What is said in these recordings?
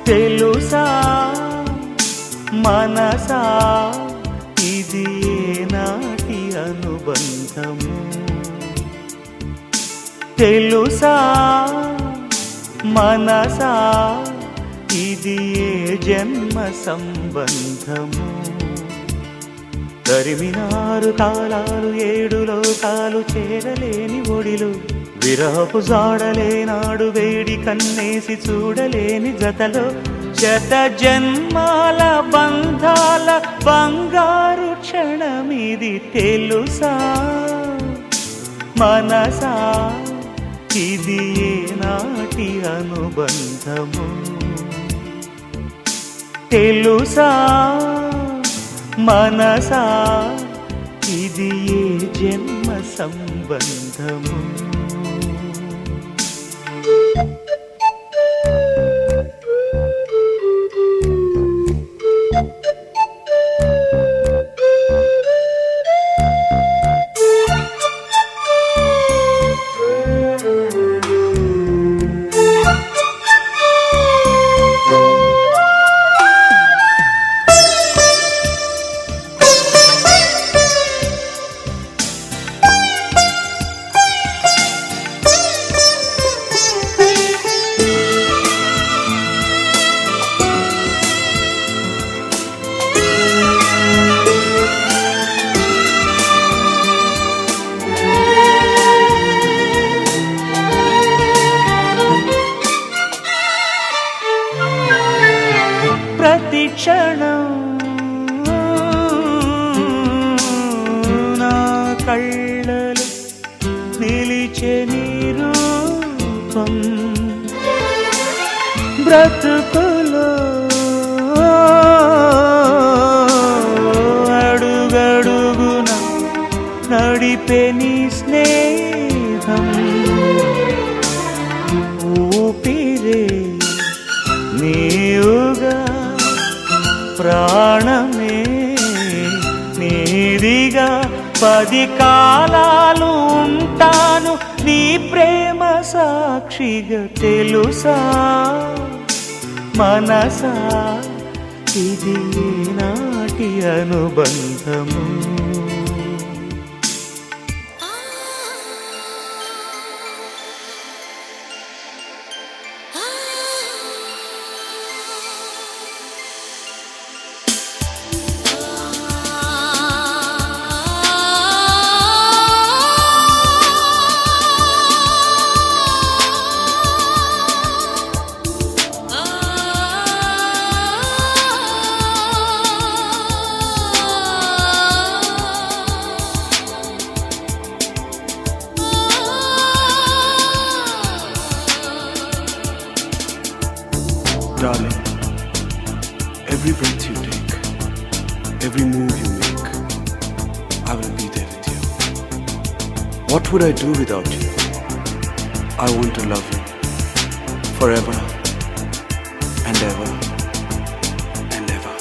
తెలుసా మనసా ఇది నాటి అనుబంధము తెలుసా మనసా ఇది జన్మ సంబంధము తరిమినారు కాలాలు ఏడు లోకాలు చేరలేని ఒడిలు విరహపు జాడలేనాడు వేడి కన్నేసి చూడలేని జతలో శత జన్మాల బంధాల బంగారు క్షణమిది తెలుసా మనసా ఇది నాటి అనుబంధము తెలుసా మనసా ఇది జన్మ సంబంధము క్షణం నా కళ్ళలు నిలిచే నీ రూపం బ్రతుకులో అడుగడుగున నడిపే నీ స్నేహం ఊపిరే నీవుగా ప్రాణమే నీదిగా 10 కాలాలు ఉంటాను నీ ప్రేమ సాక్షిగా తెలుసా మనసా ఇది నాటి అనుబంధము Darling, every breath you take, every move you make, I will be there with you. What would I do without you? I want to love you forever and ever and ever.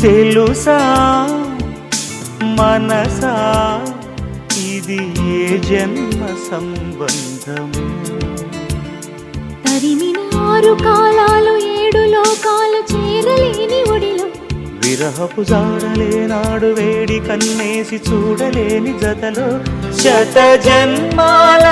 తెలుసా మనసా ఇది జన్మ సంబంధము తరిమినారు కాలాలు 7 లోకాలు చేరలేని ఒడిలో విరహపు జాడలేనాడు వేడి కన్నేసి చూడలేని జతలో శత జన్మాల